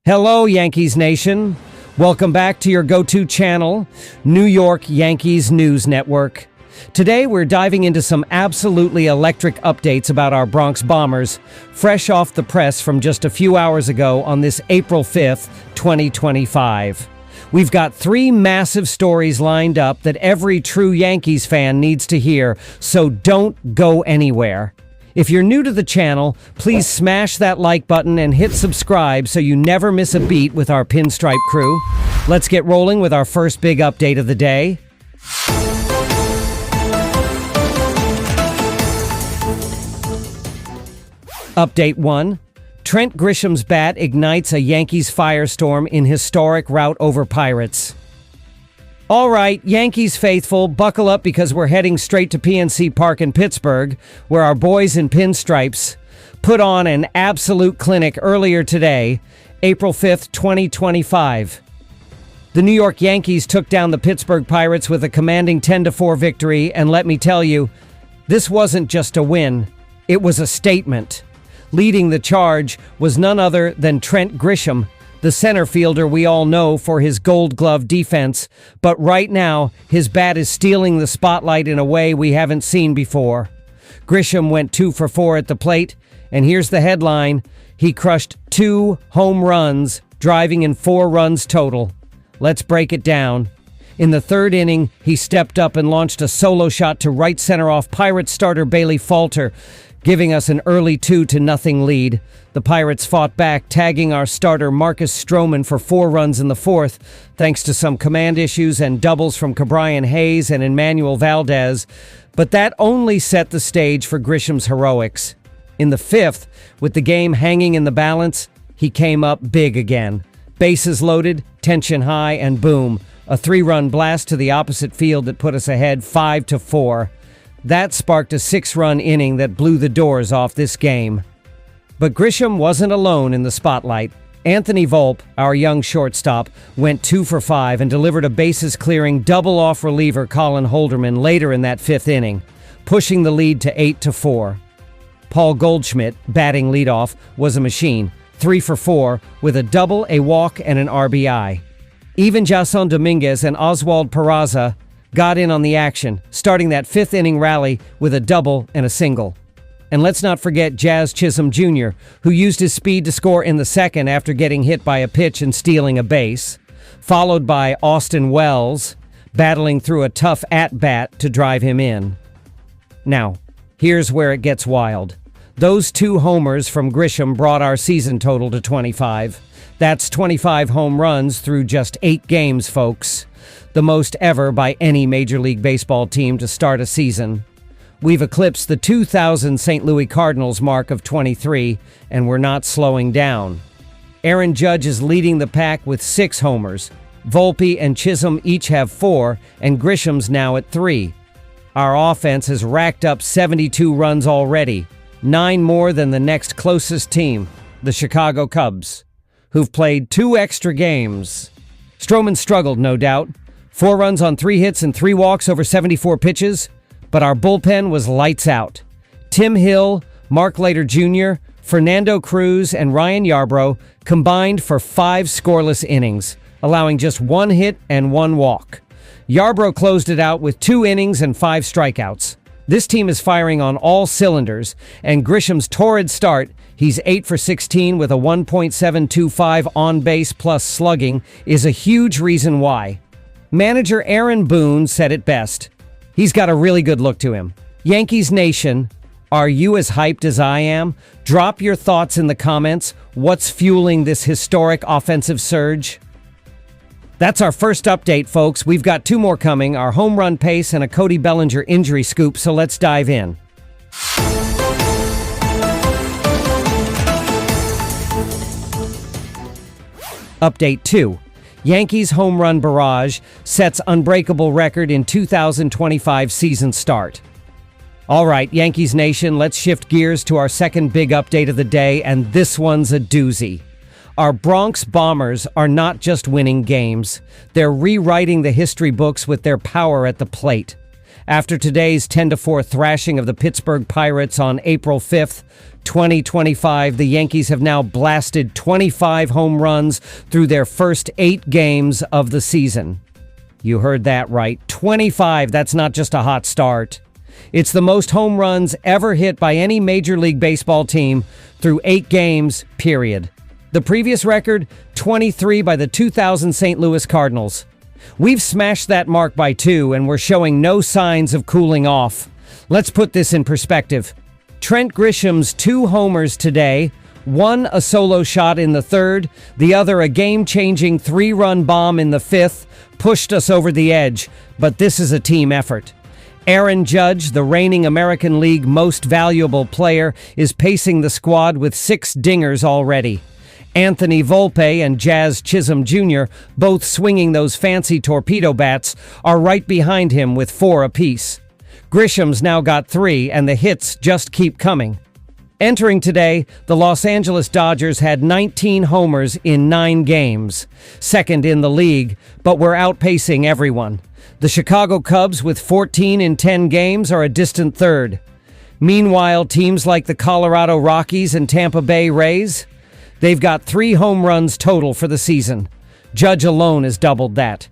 Hello, Yankees Nation. Welcome back to your go-to channel, New York Yankees News Network. Today, we're diving into some absolutely electric updates about our Bronx Bombers, fresh off the press from just a few hours ago on this April 5th, 2025. We've got three massive stories lined up that every true Yankees fan needs to hear, so don't go anywhere. If you're new to the channel, please smash that like button and hit subscribe so you never miss a beat with our pinstripe crew. Let's get rolling with our first big update of the day. Update 1. Trent Grisham's bat ignites a Yankees firestorm in historic rout over Pirates. All right, Yankees faithful, buckle up because we're heading straight to PNC Park in Pittsburgh, where our boys in pinstripes put on an absolute clinic earlier today, April 5th, 2025. The New York Yankees took down the Pittsburgh Pirates with a commanding 10-4 victory, and let me tell you, this wasn't just a win, it was a statement. Leading the charge was none other than Trent Grisham, the center fielder we all know for his Gold Glove defense, but right now, his bat is stealing the spotlight in a way we haven't seen before. Grisham went 2 for 4 at the plate, and here's the headline: he crushed 2 home runs, driving in 4 runs total. Let's break it down. In the third inning, he stepped up and launched a solo shot to right center off Pirates starter Bailey Falter, giving us an early 2-0 lead. The Pirates fought back, tagging our starter Marcus Stroman for 4 runs in the fourth, thanks to some command issues and doubles from Cabrian Hayes and Emmanuel Valdez. But that only set the stage for Grisham's heroics. In the fifth, with the game hanging in the balance, he came up big again. Bases loaded, tension high, and boom, a 3-run blast to the opposite field that put us ahead 5-4. That sparked a 6-run inning that blew the doors off this game. But Grisham wasn't alone in the spotlight. Anthony Volpe, our young shortstop, went 2 for 5 and delivered a bases-clearing double-off reliever Colin Holderman later in that 5th inning, pushing the lead to 8-4. Paul Goldschmidt, batting leadoff, was a machine, 3 for 4, with a double, a walk, and an RBI. Even Jason Dominguez and Oswald Peraza got in on the action, starting that 5th inning rally with a double and a single. And let's not forget Jazz Chisholm Jr., who used his speed to score in the second after getting hit by a pitch and stealing a base, followed by Austin Wells, battling through a tough at-bat to drive him in. Now, here's where it gets wild. Those 2 homers from Grisham brought our season total to 25. That's 25 home runs through just 8 games, folks. The most ever by any Major League Baseball team to start a season. We've eclipsed the 2000 St. Louis Cardinals mark of 23, and we're not slowing down. Aaron Judge is leading the pack with 6 homers. Volpe and Chisholm each have 4, and Grisham's now at 3. Our offense has racked up 72 runs already, 9 more than the next closest team, the Chicago Cubs, who've played 2 extra games. Stroman struggled, no doubt. 4 runs on 3 hits and 3 walks over 74 pitches, but our bullpen was lights out. Tim Hill, Mark Leiter Jr., Fernando Cruz, and Ryan Yarbrough combined for 5 scoreless innings, allowing just 1 hit and 1 walk. Yarbrough closed it out with 2 innings and 5 strikeouts. This team is firing on all cylinders, and Grisham's torrid start, he's 8 for 16 with a 1.725 on-base plus slugging, is a huge reason why. Manager Aaron Boone said it best. He's got a really good look to him. Yankees Nation, are you as hyped as I am? Drop your thoughts in the comments. What's fueling this historic offensive surge? That's our first update, folks. We've got 2 more coming, our home run pace and a Cody Bellinger injury scoop, so let's dive in. Update 2. Yankees home run barrage sets unbreakable record in 2025 season start. All right, Yankees Nation, let's shift gears to our second big update of the day, and this one's a doozy. Our Bronx Bombers are not just winning games. They're rewriting the history books with their power at the plate. After today's 10-4 thrashing of the Pittsburgh Pirates on April 5th, 2025, the Yankees have now blasted 25 home runs through their first 8 games of the season. You heard that right. 25. That's not just a hot start. It's the most home runs ever hit by any Major League Baseball team through 8 games, period. The previous record, 23 by the 2000 St. Louis Cardinals. We've smashed that mark by 2, and we're showing no signs of cooling off. Let's put this in perspective. Trent Grisham's 2 homers today, one a solo shot in the 3rd, the other a game-changing 3-run bomb in the 5th, pushed us over the edge, but this is a team effort. Aaron Judge, the reigning American League Most Valuable Player, is pacing the squad with 6 dingers already. Anthony Volpe and Jazz Chisholm Jr., both swinging those fancy torpedo bats, are right behind him with 4 apiece. Grisham's now got 3, and the hits just keep coming. Entering today, the Los Angeles Dodgers had 19 homers in 9 games, second in the league, but we're outpacing everyone. The Chicago Cubs, with 14 in 10 games, are a distant third. Meanwhile, teams like the Colorado Rockies and Tampa Bay Rays, they've got 3 home runs total for the season. Judge alone has doubled that.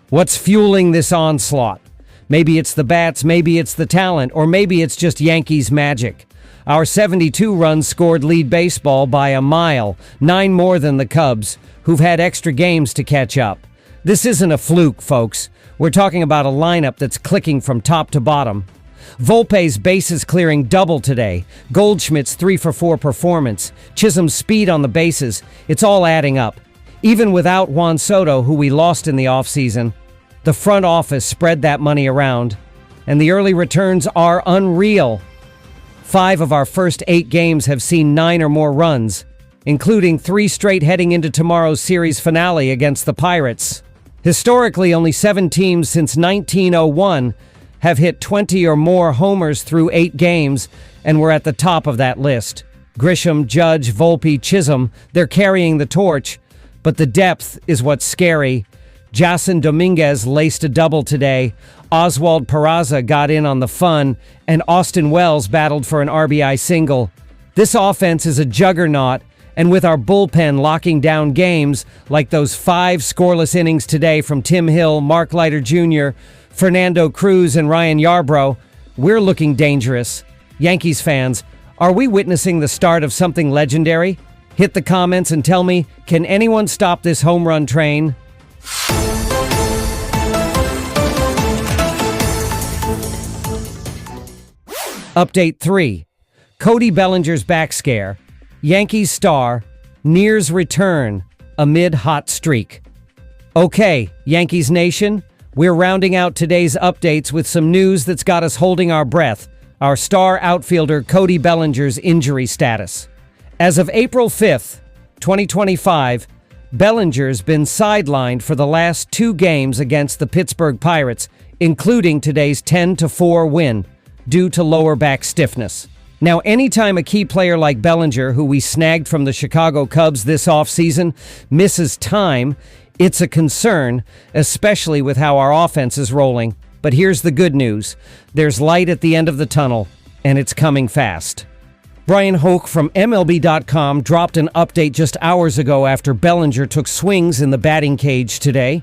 What's fueling this onslaught? Maybe it's the bats, maybe it's the talent, or maybe it's just Yankees magic. Our 72 runs scored lead baseball by a mile, 9 more than the Cubs, who've had extra games to catch up. This isn't a fluke, folks. We're talking about a lineup that's clicking from top to bottom. Volpe's bases clearing double today. Goldschmidt's 3-for-4 performance. Chisholm's speed on the bases. It's all adding up. Even without Juan Soto, who we lost in the offseason, the front office spread that money around, and the early returns are unreal. 5 of our first 8 games have seen 9 or more runs, including 3 straight heading into tomorrow's series finale against the Pirates. Historically, only 7 teams since 1901 have hit 20 or more homers through 8 games, and we're at the top of that list. Grisham, Judge, Volpe, Chisholm, they're carrying the torch, but the depth is what's scary. Jason Dominguez laced a double today, Oswald Peraza got in on the fun, and Austin Wells battled for an RBI single. This offense is a juggernaut, and with our bullpen locking down games like those 5 scoreless innings today from Tim Hill, Mark Leiter Jr., Fernando Cruz, and Ryan Yarbrough, we're looking dangerous. Yankees fans, are we witnessing the start of something legendary? Hit the comments and tell me, can anyone stop this home run train? Update 3. Cody Bellinger's back scare. Yankees star nears return amid hot streak. Okay, Yankees Nation, we're rounding out today's updates with some news that's got us holding our breath. Our star outfielder Cody Bellinger's injury status. As of April 5th, 2025, Bellinger's been sidelined for the last 2 games against the Pittsburgh Pirates, including today's 10-4 win, due to lower back stiffness. Now, anytime a key player like Bellinger, who we snagged from the Chicago Cubs this offseason, misses time, it's a concern, especially with how our offense is rolling. But here's the good news. There's light at the end of the tunnel, and it's coming fast. Brian Hoke from MLB.com dropped an update just hours ago after Bellinger took swings in the batting cage today.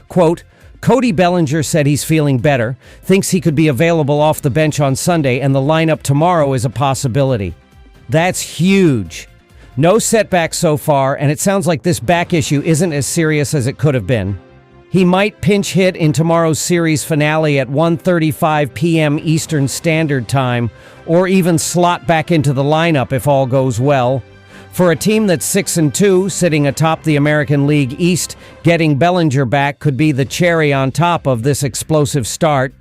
Quote, Cody Bellinger said he's feeling better, thinks he could be available off the bench on Sunday, and the lineup tomorrow is a possibility. That's huge. No setback so far, and it sounds like this back issue isn't as serious as it could have been. He might pinch hit in tomorrow's series finale at 1:35 p.m. Eastern Standard Time, or even slot back into the lineup if all goes well. For a team that's 6-2, sitting atop the American League East, getting Bellinger back could be the cherry on top of this explosive start.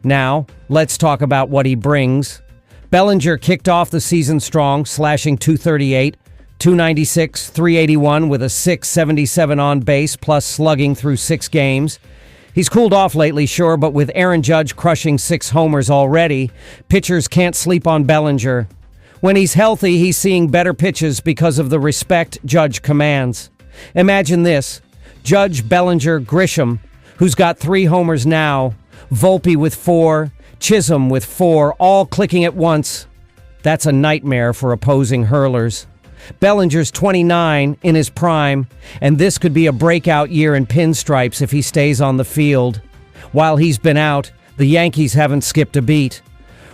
Now, let's talk about what he brings. Bellinger kicked off the season strong, slashing .238, .296, .381 with a .677 on base, plus slugging through 6 games. He's cooled off lately, sure, but with Aaron Judge crushing 6 homers already, pitchers can't sleep on Bellinger. When he's healthy, he's seeing better pitches because of the respect Judge commands. Imagine this. Judge, Bellinger, Grisham, who's got 3 homers now, Volpe with 4, Chisholm with 4, all clicking at once. That's a nightmare for opposing hurlers. Bellinger's 29 in his prime, and this could be a breakout year in pinstripes if he stays on the field. While he's been out, the Yankees haven't skipped a beat.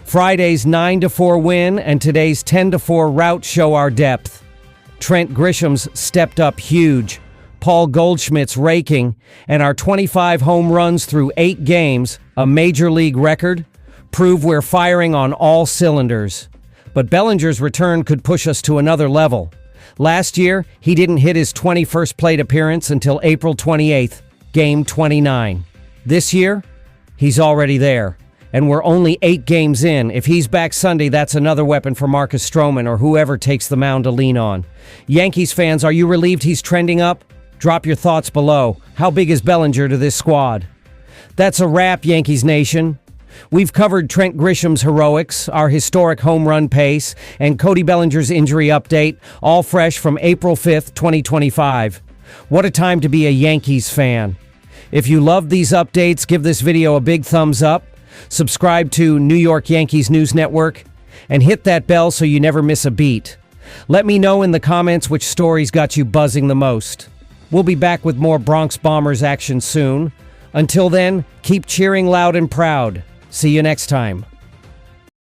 Friday's 9-4 win and today's 10-4 rout show our depth. Trent Grisham's stepped up huge. Paul Goldschmidt's raking, and our 25 home runs through 8 games, a major league record, prove we're firing on all cylinders. But Bellinger's return could push us to another level. Last year, he didn't hit his 21st plate appearance until April 28th, game 29. This year, he's already there. And we're only 8 games in. If he's back Sunday, that's another weapon for Marcus Stroman or whoever takes the mound to lean on. Yankees fans, are you relieved he's trending up? Drop your thoughts below. How big is Bellinger to this squad? That's a wrap, Yankees Nation. We've covered Trent Grisham's heroics, our historic home run pace, and Cody Bellinger's injury update, all fresh from April 5th, 2025. What a time to be a Yankees fan. If you love these updates, give this video a big thumbs up, subscribe to New York Yankees News Network, and hit that bell so you never miss a beat. Let me know in the comments which stories got you buzzing the most. We'll be back with more Bronx Bombers action soon. Until then, keep cheering loud and proud. See you next time.